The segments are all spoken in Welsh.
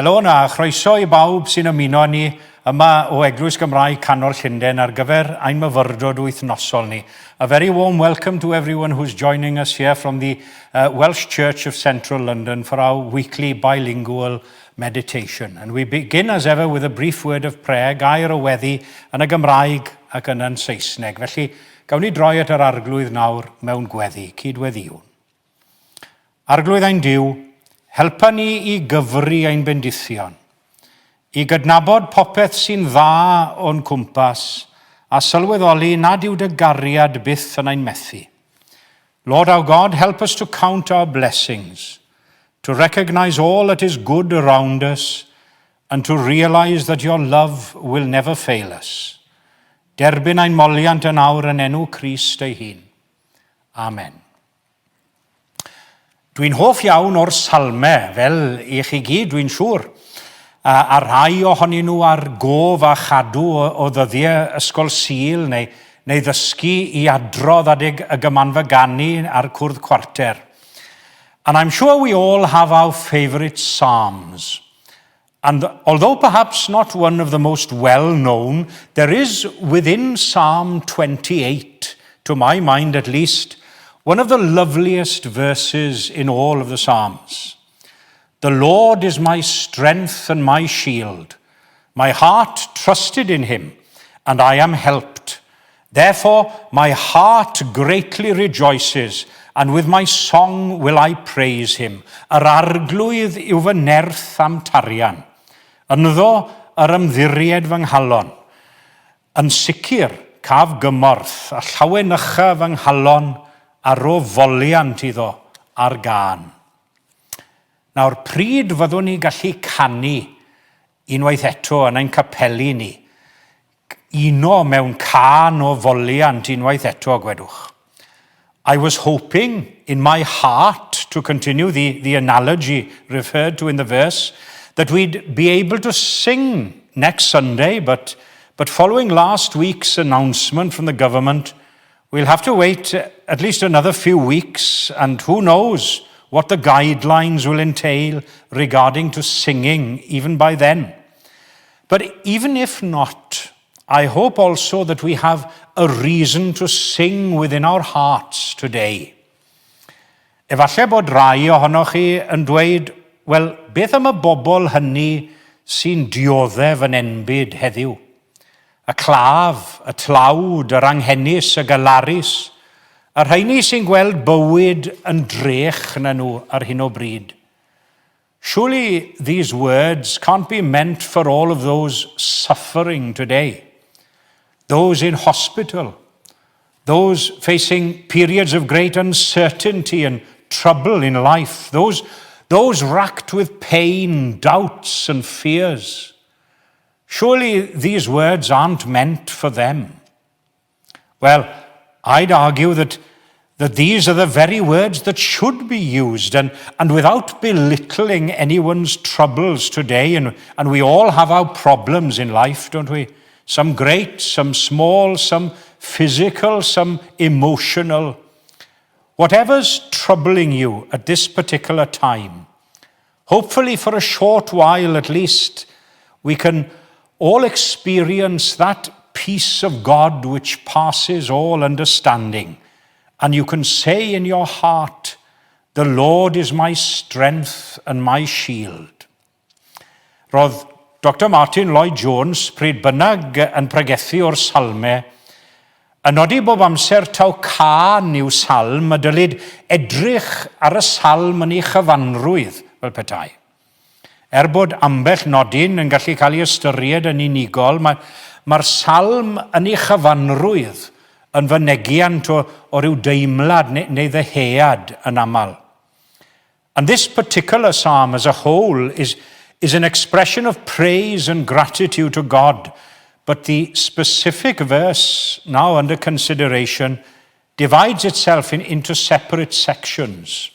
Helo na, chroeso I bawb sy'n ymuno ni yma o Eglwys Gymraeg Canol Llundain ar gyfer ein Myfyrdod wythnosol ni. A very warm welcome to everyone who's joining us here from the Welsh Church of Central London for our weekly bilingual meditation. And we begin as ever with a brief word of prayer, gair o weddi yn y Gymraeg ac yn Saesneg. Felly, gawn ni droi at yr arglwydd nawr mewn gweddi, cydweddiwn. Arglwydd ein Duw, helpa ni I gyfri ein bendithion, I gydnabod popeth sy'n dda o'n cwmpas, a sylweddoli nad yw dy gariad byth yn ein methu. Lord our God, help us to count our blessings, to recognize all that is good around us, and to realize that your love will never fail us. Derbyn ein moliant yn awr yn enw Crist ei hun. Amen. Dwi'n hoff iawn o'r salmau, fel I chi gyd, dwi'n siŵr. A rhai ohonyn nhw ar gof a chadw o ddyddiau ysgol Sul neu ddysgu I adrodd adeg y gymanfa ganu ar cwrdd cwarter. And I'm sure we all have our favourite psalms. And although perhaps not one of the most well-known, there is within Psalm 28, to my mind at least, one of the loveliest verses in all of the Psalms. The Lord is my strength and my shield. My heart trusted in him, and I am helped. Therefore, my heart greatly rejoices, and with my song will I praise him. Yr arglwydd yw fy nerth am tarian. Ynddo yr ymddiried fy nghalon. Yn sicr, caf gymorth, a llawenycha fy nghalon, ar o foliant iddo ar gân. Nawr, pryd fyddwn ni gallu canu unwaith eto yn ein capeli ni, uno mewn cân o foliant unwaith eto, gwedwch. I was hoping in my heart, to continue the analogy referred to in the verse, that we'd be able to sing next Sunday, but following last week's announcement from the government, we'll have to wait at least another few weeks, and who knows what the guidelines will entail regarding to singing even by then. But even if not, I hope also that we have a reason to sing within our hearts today. Efalle bod rai ohonoch chi yn dweud, wel, beth am y bobl hynny sy'n dioddef yn enbyd heddiw? Y claf, y tlawd, yr anghennis, y galarus, a rheini sy'n gweld bywyd yn drech na nhw ar hyn o bryd. Surely these words can't be meant for all of those suffering today, those in hospital, those facing periods of great uncertainty and trouble in life, those racked with pain, doubts and fears. Surely these words aren't meant for them. Well, I'd argue that these are the very words that should be used, and without belittling anyone's troubles today, and we all have our problems in life, don't we? Some great, some small, some physical, some emotional. Whatever's troubling you at this particular time, hopefully for a short while at least, we can all experience that peace of God which passes all understanding. And you can say in your heart, the Lord is my strength and my shield. Roedd Dr. Martin Lloyd-Jones, pryd bynnag yn pregethu o'r salmau, yn nodi bob amser taw cân i'w salm, a dylid edrych ar y salm yn ei chyfanrwydd, fel petai. Bod ambell nodyn yn gallu cael ei ystyried yn unigol, mae'r salm yn ei chyfanrwydd yn fynegiant o ryw deimlad neu ddeheuad yn aml. And this particular psalm as a whole is an expression of praise and gratitude to God, but the specific verse now under consideration divides itself into separate sections.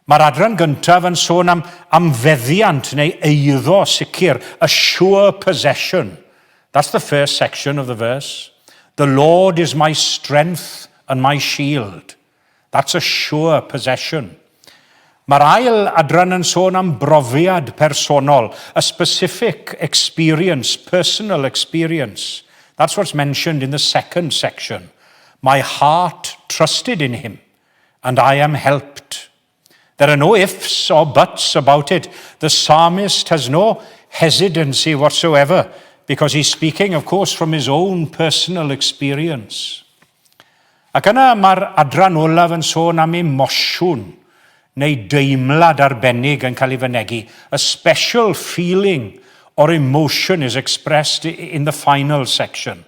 Mae'r adran gyntaf yn sôn am feddiant neu eiddo sicr, a sure possession. That's the first section of the verse. The Lord is my strength and my shield. That's a sure possession. Mae'r ail adran yn sôn am brofiad personol, a specific experience, personal experience. That's what's mentioned in the second section. My heart trusted in him, and I am helped. There are no ifs or buts about it. The psalmist has no hesitancy whatsoever, because he's speaking, of course, from his own personal experience. Ac yna mae'r adran olaf yn sôn am emosiwn, neu deimlad arbennig yn cael ei fynegu. A special feeling or emotion is expressed in the final section.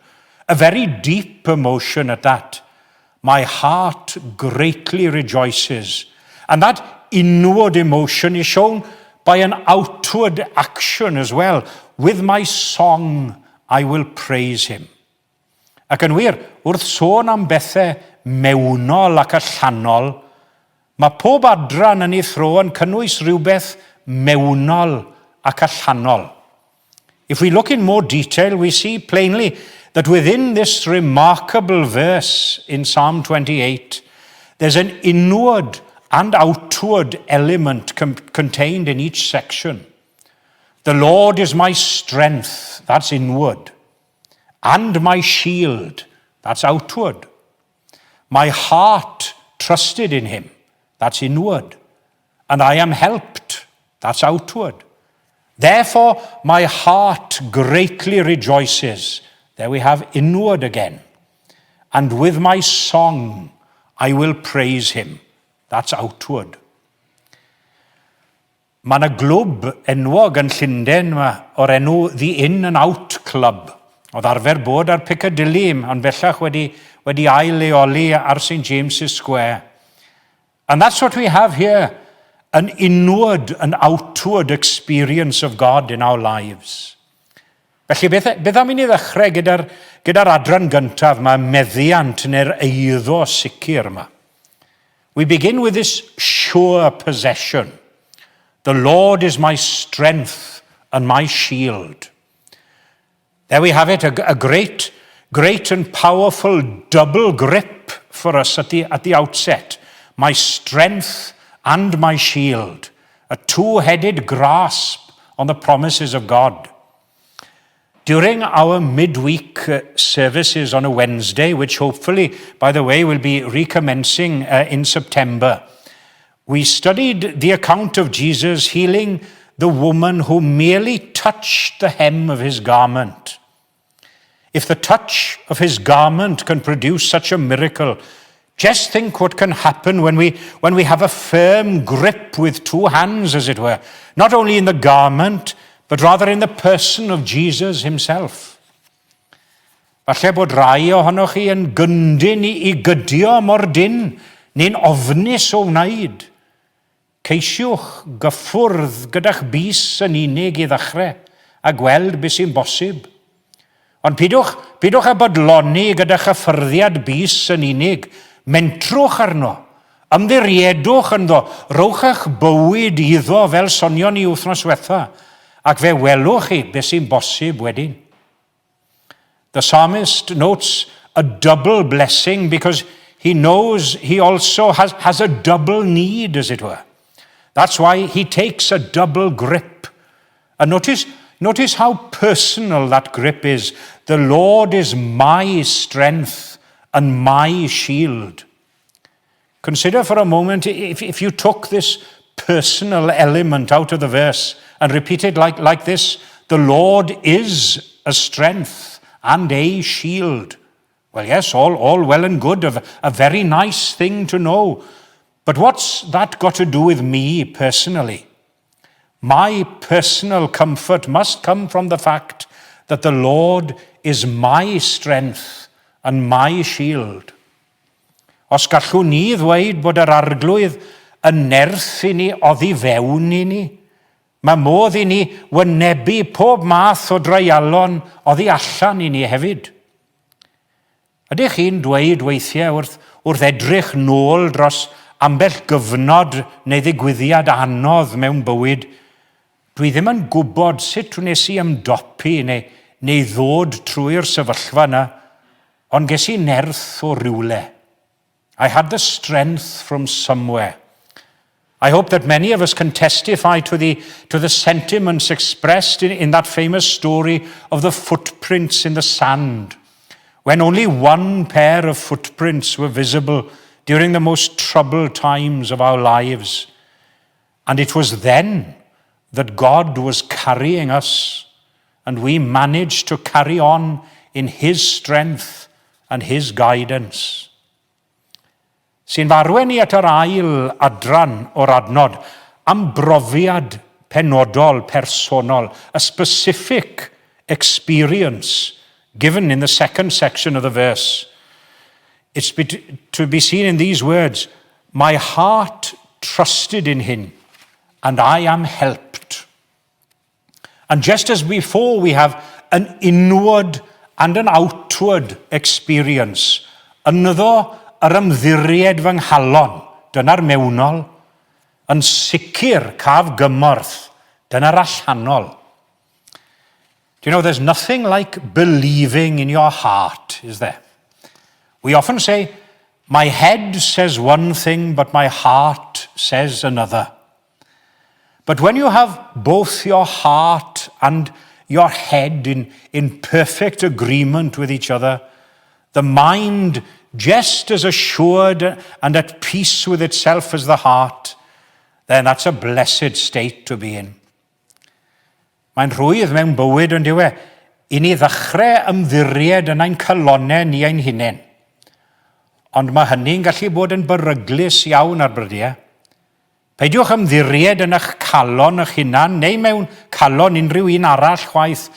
A very deep emotion at that. My heart greatly rejoices. And that inward emotion is shown by an outward action as well. With my song, I will praise him. Ac yn wir, wrth sôn am bethau mewnol ac allanol, mae pob adran yn ei thro yn cynnwys rhywbeth mewnol ac allanol. If we look in more detail, we see plainly that within this remarkable verse in Psalm 28, there's an inward and outward element contained in each section. The Lord is my strength, that's inward, and my shield, that's outward. My heart trusted in him, that's inward, and I am helped, that's outward. Therefore, my heart greatly rejoices. There we have inward again. And with my song, I will praise him. That's outward. Mae yna glwb enwog yn Llundain o'r enw The In and Out Club. Oedd arfer bod ar Piccadilly, ond bellach wedi ail-leoli ar St James's Square. And that's what we have here, an inward and outward experience of God in our lives. Felly, beth am i ni ddechrau gyda'r adran gyntaf, mae meddiant neu'r eiddo sicr yma. We begin with this sure possession. The Lord is my strength and my shield. There we have it, a great and powerful double grip for us at the outset. My strength and my shield. A two-headed grasp on the promises of God. During our midweek services on a Wednesday, which hopefully, by the way, will be recommencing in September, we studied the account of Jesus healing the woman who merely touched the hem of his garment. If the touch of his garment can produce such a miracle, just think what can happen when we have a firm grip with two hands, as it were, not only in the garment, but rather in the person of Jesus himself. Falle bod rai ohonoch chi yn gyndyn i gydio mor dyn, neu'n ofnus o wneud. Ceisiwch gyffwrdd gyda'ch bys yn unig i ddechrau a gweld beth sy'n bosib. Ond pidwch a bodloni gyda'ch hyfforddiad bys yn unig. Mentrwch arno, ymddiriedwch ynddo, rowch eich bywyd iddo fel sonion ni wythnos diwetha, ac fe welwch chi beth sy'n bosib wedyn. The psalmist notes a double blessing because he knows he also has a double need, as it were. That's why he takes a double grip. And notice how personal that grip is. The Lord is my strength and my shield. Consider for a moment if you took this personal element out of the verse and repeat it like this: the Lord is a strength and a shield. Well, yes, all well and good, a very nice thing to know. But what's that got to do with me personally? My personal comfort must come from the fact that the Lord is my strength and my shield. Os gallwn ni ddweud bod yr arglwydd yn nerth i ni oddi fewn i ni, mae modd i ni wynebu pob math o dreialon oddi allan i ni hefyd. Ydych chi'n dweud weithiau wrth edrych nôl dros ambell gyfnod neu ddigwyddiad anodd mewn bywyd, dwi ddim yn gwybod sut wnes i ymdopi neu ddod trwy'r sefyllfa yna, ond ges i nerth o rywle. I had the strength from somewhere. I hope that many of us can testify to the sentiments expressed in that famous story of the footprints in the sand, when only one pair of footprints were visible during the most troubled times of our lives. And it was then that God was carrying us, and we managed to carry on in his strength and his guidance. Sy'n farwen ni at yr ail adran o'r adnod am brofiad penodol, personol, a specific experience given in the second section of the verse. It's to be seen in these words, my heart trusted in him, and I am helped. And just as before, we have an inward and an outward experience. Another, yr ymddiried fy nghalon, dyna'r mewnol, yn sicr caf gymorth, dyna'r allanol. Do you know, there's nothing like believing in your heart, is there? We often say, my head says one thing, but my heart says another. But when you have both your heart and your head in perfect agreement with each other, the mind just as assured and at peace with itself as the heart, then that's a blessed state to be in. Mae'n rhwydd mewn bywyd yn diwe, i ni ddechrau ymddiried yn ein calonau ni ein hunain. Ond mae hynny'n gallu bod yn beryglus iawn ar brydiau. Peidiwch ymddiried yn eich calon eich hunan, neu mewn calon unrhyw un arall chwaith.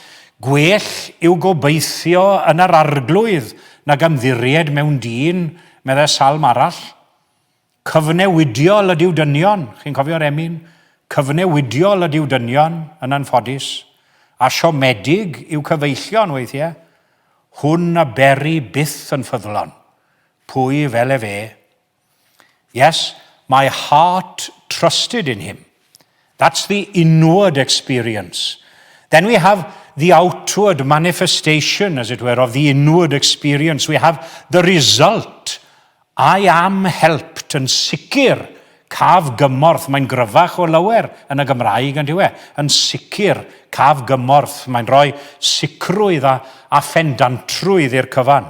Gwell yw gobeithio yn yr arglwydd nag ymddiried mewn dyn, meddai salm arall. Cyfnewidiol ydyw dynion, chi'n cofio'r emyn? Cyfnewidiol ydyw dynion yn anffodus. A siomedig yw cyfeillion weithiau. Hwn a beri byth yn ffyddlon. Pwy fel e fe? Yes, my heart trusted in him. That's the inward experience. Then we have the outward manifestation, as it were, of the inward experience. We have the result. I am helped, yn sicr, caf gymorth. Mae'n gryfach o lawer yn y Gymraeg yn diwe. Yn sicr, caf gymorth. Mae'n rhoi sicrwydd a phendantrwydd i'r cyfan.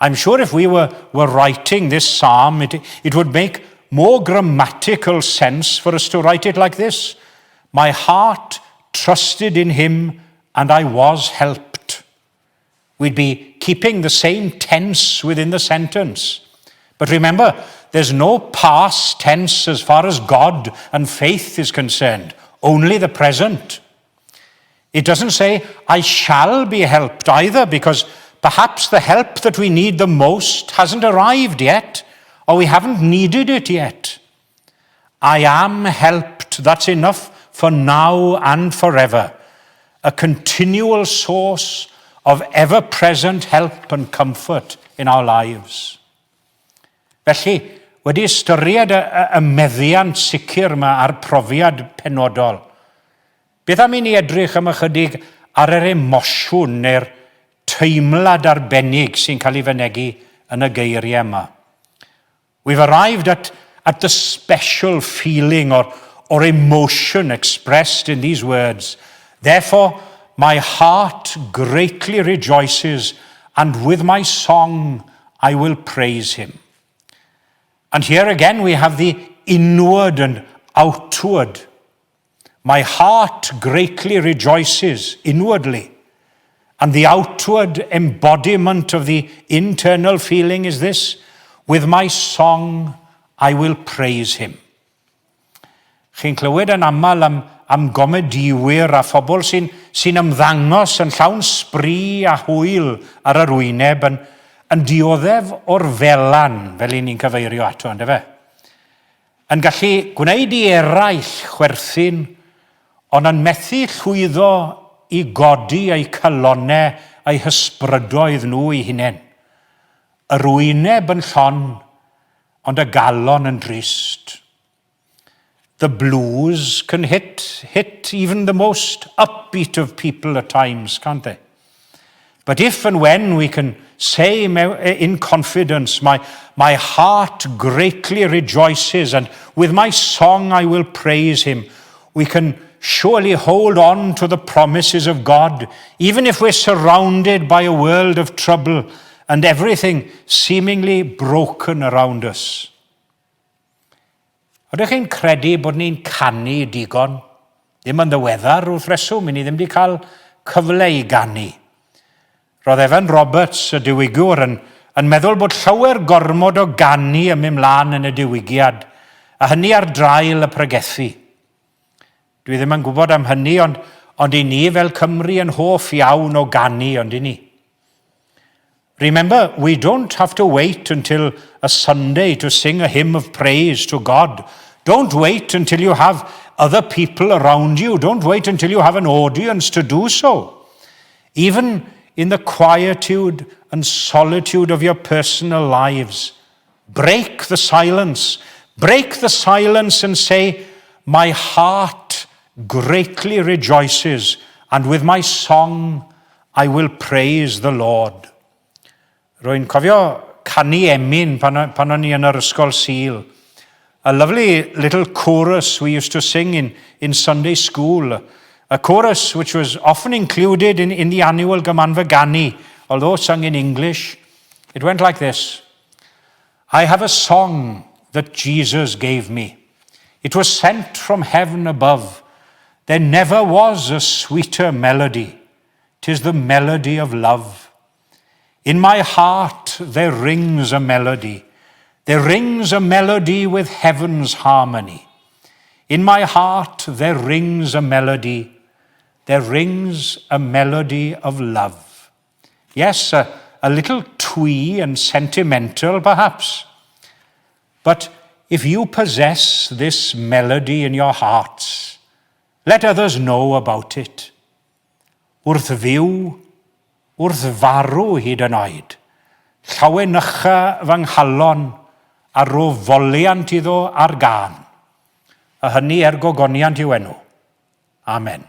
I'm sure if we were writing this psalm, it would make more grammatical sense for us to write it like this. My heart trusted in him, and I was helped. We'd be keeping the same tense within the sentence. But remember, there's no past tense as far as God and faith is concerned, only the present. It doesn't say, I shall be helped either, because perhaps the help that we need the most hasn't arrived yet, or we haven't needed it yet. I am helped, that's enough for now and forever. A continual source of ever-present help and comfort in our lives. Felly, wedi ystyried y meddiant sicr yma ar profiad penodol, beth am i ni edrych am ychydig ar yr emosiwn neu'r teimlad arbennig sy'n cael ei fynegu yn y geiriau yma. We've arrived at the special feeling or emotion expressed in these words. Therefore, my heart greatly rejoices, and with my song I will praise him. And here again we have the inward and outward. My heart greatly rejoices inwardly. And the outward embodiment of the internal feeling is this: with my song I will praise him. Chi'n clywed yn aml am gomediwyr a phobl sy'n ymddangos yn llawn sbri a hwyl ar yr wyneb yn dioddef o'r felan, fel i ni'n cyfeirio ato, ynddo fe? Yn gallu gwneud i eraill chwerthin, ond yn methu llwyddo i godi eu calonau a'i hysbrydoedd nhw i hunain. Yr wyneb yn llon, ond y galon yn drist. The blues can hit even the most upbeat of people at times, can't they? But if and when we can say in confidence, my heart greatly rejoices, and with my song I will praise him. We can surely hold on to the promises of God, even if we're surrounded by a world of trouble and everything seemingly broken around us. Ydych chi'n credu bod ni'n canu digon? Ddim yn ddiweddar wrth reswm, ni ddim wedi cael cyfle i ganu. Roedd Evan Roberts, y diwygwr, yn meddwl bod llawer gormod o ganu yn mynd mlaen yn y diwygiad, a hynny ar drail y pregethu. Dwi ddim yn gwybod am hynny, ond i ni fel Cymru yn hoff iawn o ganu, ond i ni. Remember, we don't have to wait until a Sunday to sing a hymn of praise to God. Don't wait until you have other people around you. Don't wait until you have an audience to do so. Even in the quietude and solitude of your personal lives, break the silence. Break the silence and say, my heart greatly rejoices, and with my song I will praise the Lord. Rwy'n cofio canu emyn pan o'n i yn yr ysgol Sul. A lovely little chorus we used to sing in Sunday school. A chorus which was often included in the annual gymanfa ganu, although sung in English. It went like this. I have a song that Jesus gave me. It was sent from heaven above. There never was a sweeter melody. 'Tis the melody of love. In my heart there rings a melody. There rings a melody with heaven's harmony. In my heart there rings a melody. There rings a melody of love. Yes, a little twee and sentimental perhaps. But if you possess this melody in your hearts, let others know about it. Wrth fyw, wrth farw hyd yn oed, llawenycha fy nghalon a ro foliant iddo ar gân. A hynny gogoniant i'w enw. Amen.